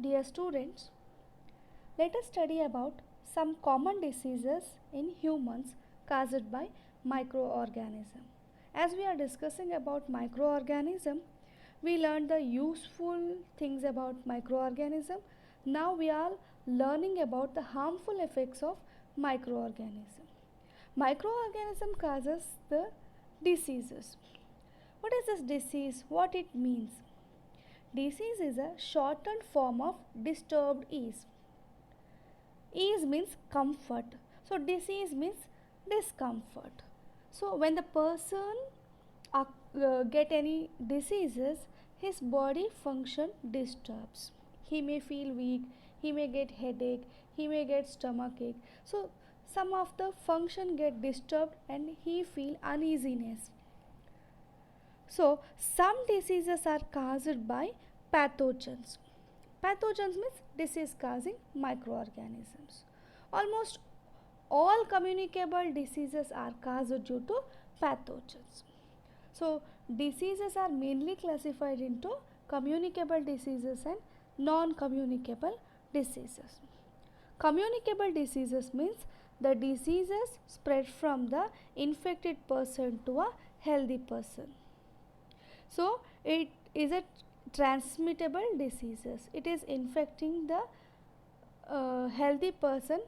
Dear students, let us study about some common diseases in humans caused by microorganism. As we are discussing about microorganism, we learned the useful things about microorganism. Now we are learning about the harmful effects of microorganism. Microorganism causes the diseases. What is this disease? What it means? Disease is a shortened form of disturbed ease. Ease means comfort. So disease means discomfort. So when the person get any diseases, his body function disturbs. He may feel weak, he may get headache, he may get stomach ache. So some of the function get disturbed and he feel uneasiness. So some diseases are caused by pathogens. Pathogens means disease causing microorganisms. Almost all communicable diseases are caused due to pathogens. So diseases are mainly classified into communicable diseases and non-communicable diseases. Communicable diseases means the diseases spread from the infected person to a healthy person. So it is a transmittable diseases. It is infecting the healthy person.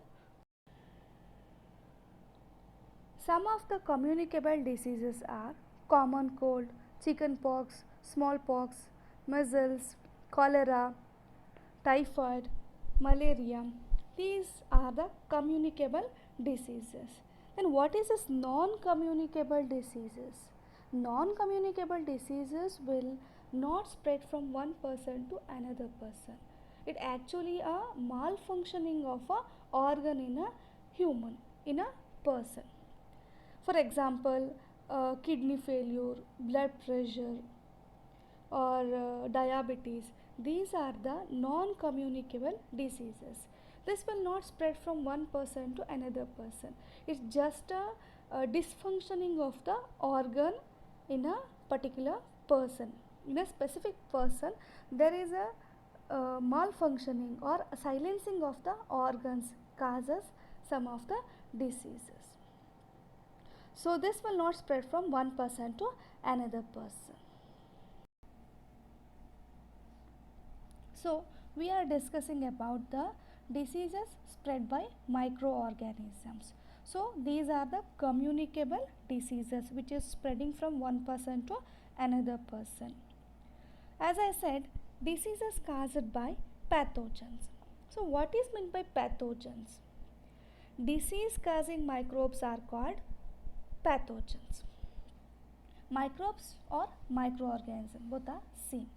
Some of the communicable diseases are common cold, chickenpox, smallpox, measles, cholera, typhoid, malaria. These are the communicable diseases. Then what is this non-communicable diseases? Non-communicable diseases will not spread from one person to another person. It actually a malfunctioning of a organ in a human, in a person. For example, kidney failure, blood pressure, or diabetes. These are the non-communicable diseases. This will not spread from one person to another person. It's just a dysfunctioning of the organ in a particular person. In a specific person, there is a malfunctioning or silencing of the organs causes some of the diseases. So this will not spread from one person to another person. So we are discussing about the diseases spread by microorganisms. So these are the communicable diseases which is spreading from one person to another person. As I said, diseases caused by pathogens. So what is meant by pathogens? Disease causing microbes are called pathogens. Microbes or microorganisms both are same.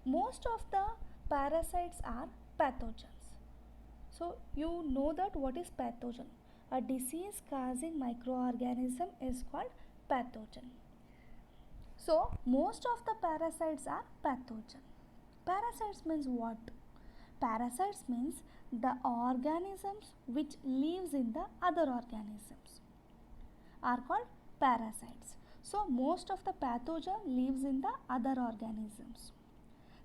Most of the parasites are pathogens. So you know that what is pathogen. A disease causing microorganism is called pathogen. So most of the parasites are pathogen. Parasites means what? Parasites means the organisms which lives in the other organisms are called parasites. So most of the pathogen lives in the other organisms.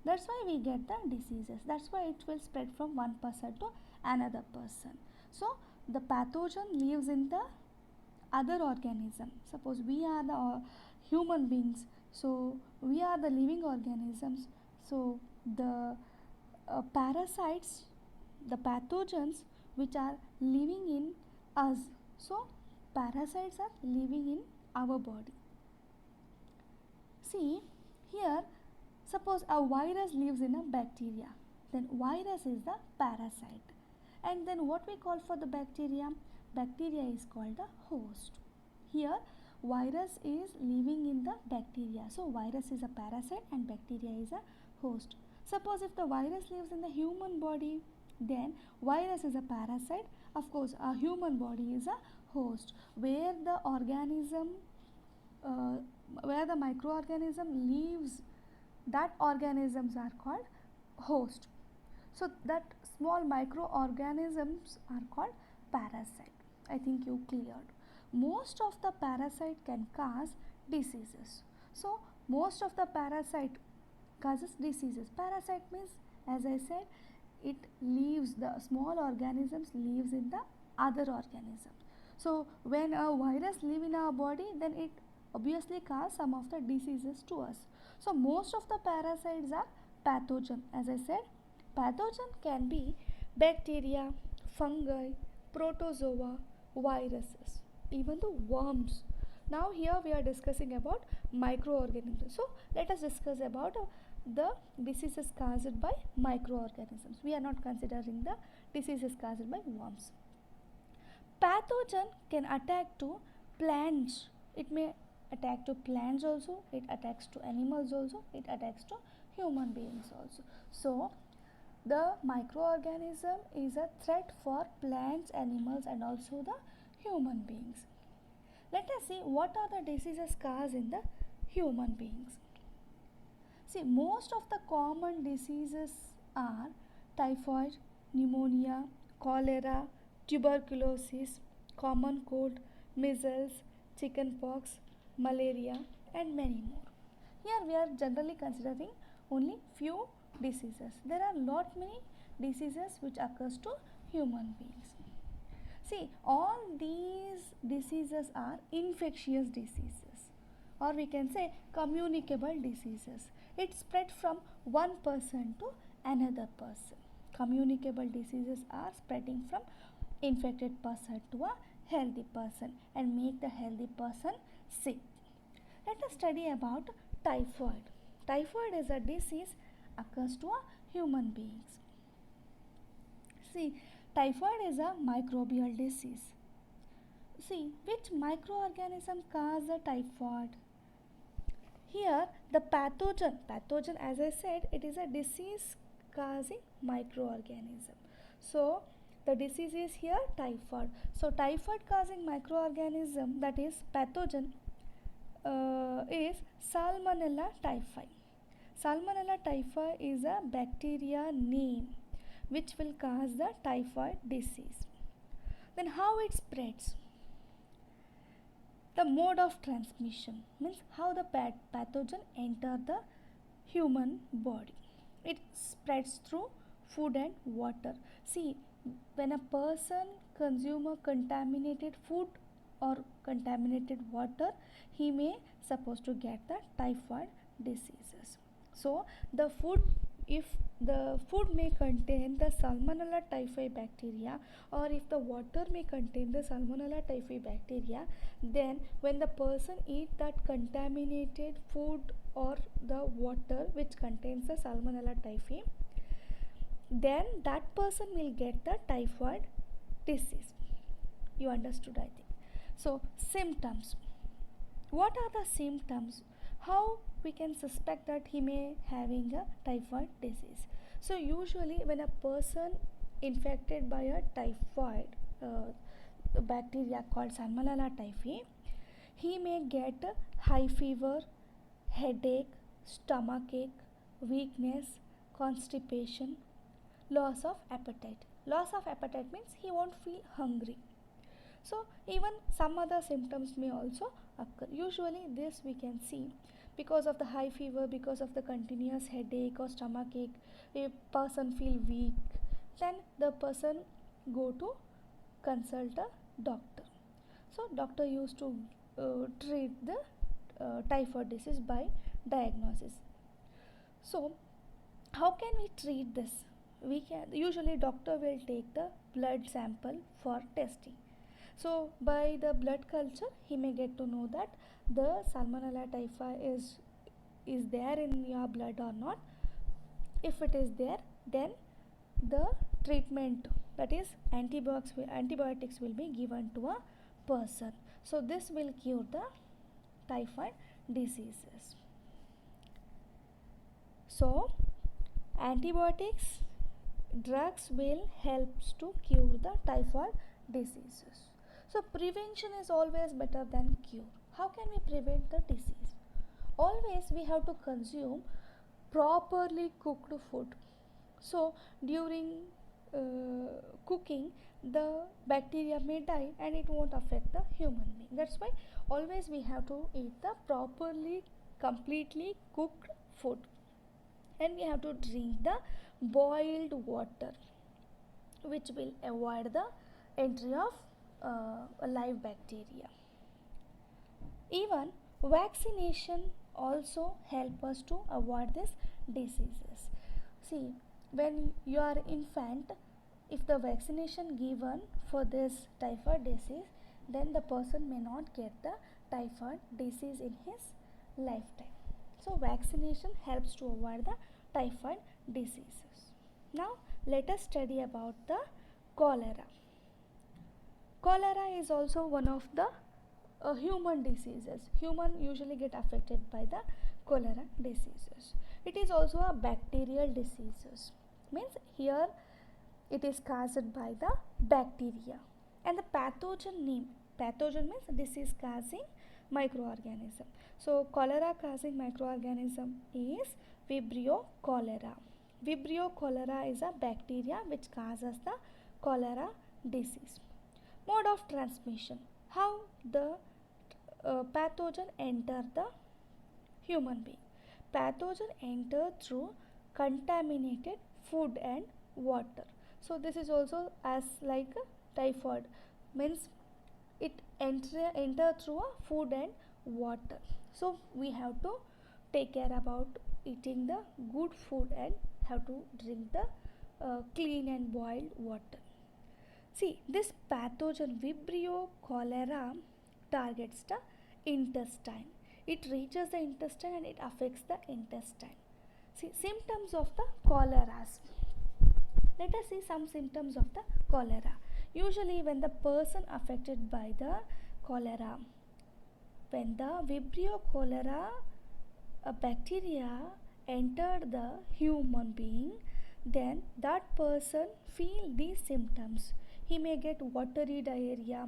That's why we get the diseases. That's why it will spread from one person to another person. So the pathogen lives in the other organism. Suppose we are the human beings. So we are the living organisms. So the parasites, the pathogens which are living in us. So parasites are living in our body. See here, suppose a virus lives in a bacteria, then virus is the parasite. And then what we call for the bacteria? Bacteria is called the host. Here virus is living in the bacteria. So virus is a parasite and bacteria is a host. Suppose if the virus lives in the human body, then virus is a parasite. Of course, a human body is a host where the organism, where the microorganism lives, that organisms are called host. So that small microorganisms are called parasite. I think you cleared. Most of the parasite can cause diseases. So most of the parasite causes diseases. Parasite means, as I said, it lives, the small organisms lives in the other organism. So when a virus live in our body, then it obviously cause some of the diseases to us. So most of the parasites are pathogen. As I said, pathogen can be bacteria, fungi, protozoa, viruses, even the worms. Now here we are discussing about microorganisms. So let us discuss about the diseases caused by microorganisms. We are not considering the diseases caused by worms. Pathogen can attack to plants. It may attack to plants also, it attacks to animals also, it attacks to human beings also. So the microorganism is a threat for plants, animals and also the human beings. Let us see what are the diseases caused in the human beings. See, most of the common diseases are typhoid, pneumonia, cholera, tuberculosis, common cold, measles, chickenpox, malaria and many more. Here we are generally considering only few diseases. There are lot many diseases which occurs to human beings. See, all these diseases are infectious diseases, or we can say communicable diseases. It spread from one person to another person. Communicable diseases are spreading from infected person to a healthy person and make the healthy person sick. Let us study about typhoid. Typhoid is a disease occurs to a human beings. See, typhoid is a microbial disease. See, which microorganism cause the typhoid? Here, the pathogen as I said, it is a disease causing microorganism. So, the disease is here typhoid. So, typhoid causing microorganism, that is pathogen, is Salmonella typhi. Salmonella typhi is a bacteria name which will cause the typhoid disease. Then how it spreads? The mode of transmission means how the pathogen enter the human body. It spreads through food and water. See, when a person consume a contaminated food or contaminated water, he may supposed to get the typhoid diseases. So the food, if the food may contain the Salmonella typhi bacteria, or if the water may contain the Salmonella typhi bacteria, then when the person eat that contaminated food or the water which contains the Salmonella typhi, then that person will get the typhoid disease. You understood, I think. So symptoms. What are the symptoms? How we can suspect that he may having a typhoid disease? So usually when a person infected by a typhoid bacteria called Salmonella typhi, he may get high fever, headache, stomachache, weakness, constipation, loss of appetite. Loss of appetite means he won't feel hungry. So even some other symptoms may also occur. Usually this we can see because of the high fever, because of the continuous headache or stomachache. If person feel weak, then the person go to consult a doctor. So doctor used to treat the typhoid disease by diagnosis. So how can we treat this? We can usually doctor will take the blood sample for testing. So by the blood culture, he may get to know that the Salmonella typhi is there in your blood or not. If it is there, then the treatment, that is antibiotics will be given to a person. So this will cure the typhoid diseases. So antibiotics drugs will helps to cure the typhoid diseases. So prevention is always better than cure. How can we prevent the disease? Always we have to consume properly cooked food. So during cooking, the bacteria may die and it won't affect the human being. That's why always we have to eat the properly completely cooked food, and we have to drink the boiled water, which will avoid the entry of live bacteria. Even vaccination also help us to avoid these diseases. See, when you are infant, if the vaccination given for this typhoid disease, then the person may not get the typhoid disease in his lifetime. So vaccination helps to avoid the typhoid diseases. Now let us study about the cholera. Cholera is also one of the human diseases. Human usually get affected by the cholera diseases. It is also a bacterial diseases. Means here it is caused by the bacteria. And the pathogen name, pathogen means disease causing microorganism. So cholera causing microorganism is Vibrio cholera. Vibrio cholera is a bacteria which causes the cholera disease. Mode of transmission, how the pathogen enter the human being. Pathogen enter through contaminated food and water. So this is also as like typhoid, means it enter through a food and water. So we have to take care about eating the good food and have to drink the clean and boiled water. See, this pathogen Vibrio cholera targets the intestine. It reaches the intestine and it affects the intestine. See, symptoms of the cholera. Let us see some symptoms of the cholera. Usually when the person affected by the cholera, when the Vibrio cholera bacteria entered the human being, then that person feel these symptoms. He may get watery diarrhea,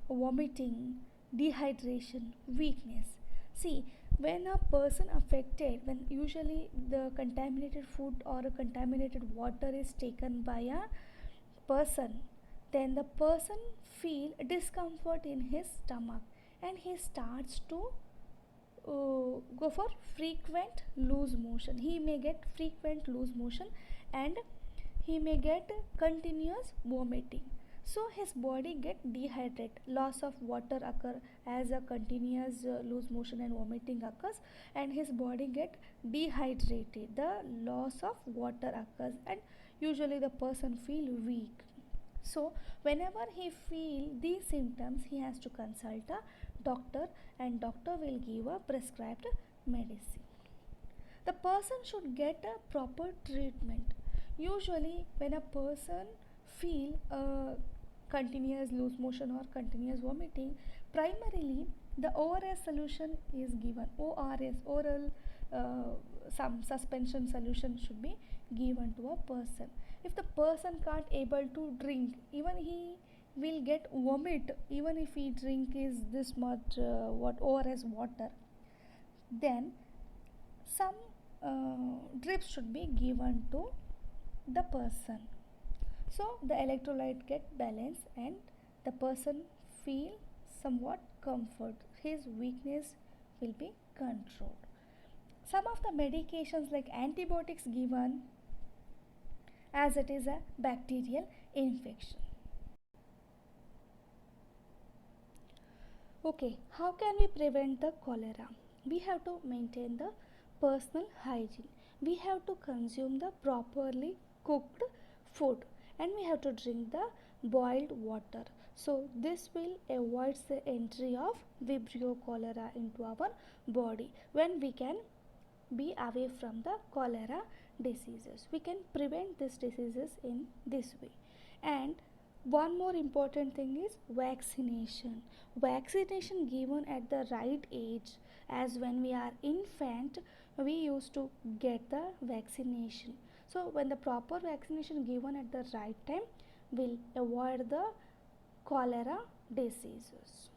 vomiting, dehydration, weakness. See, when a person affected, when usually the contaminated food or a contaminated water is taken by a person, then the person feel discomfort in his stomach and he starts to go for frequent loose motion. He may get frequent loose motion and he may get continuous vomiting. So his body get dehydrated, loss of water occur as a continuous loose motion and vomiting occurs, and his body get dehydrated, the loss of water occurs, and usually the person feel weak. So whenever he feel these symptoms, he has to consult a doctor and doctor will give a prescribed medicine. The person should get a proper treatment. Usually when a person feel a continuous loose motion or continuous vomiting, primarily the ORS solution is given. ORS, oral some suspension solution should be given to a person. If the person can't able to drink, even he will get vomit even if he drink is this much what ORS water, then some drips should be given to the person, so the electrolyte get balanced and the person feel somewhat comfort, his weakness will be controlled. Some of the medications like antibiotics given as it is a bacterial infection. Okay, how can we prevent the cholera? We have to maintain the personal hygiene. We have to consume the properly cooked food and we have to drink the boiled water. So this will avoid the entry of Vibrio cholera into our body. When we can be away from the cholera diseases, we can prevent these diseases in this way. And one more important thing is vaccination. Vaccination given at the right age, as when we are infant we used to get the vaccination. So when the proper vaccination given at the right time will avoid the cholera diseases.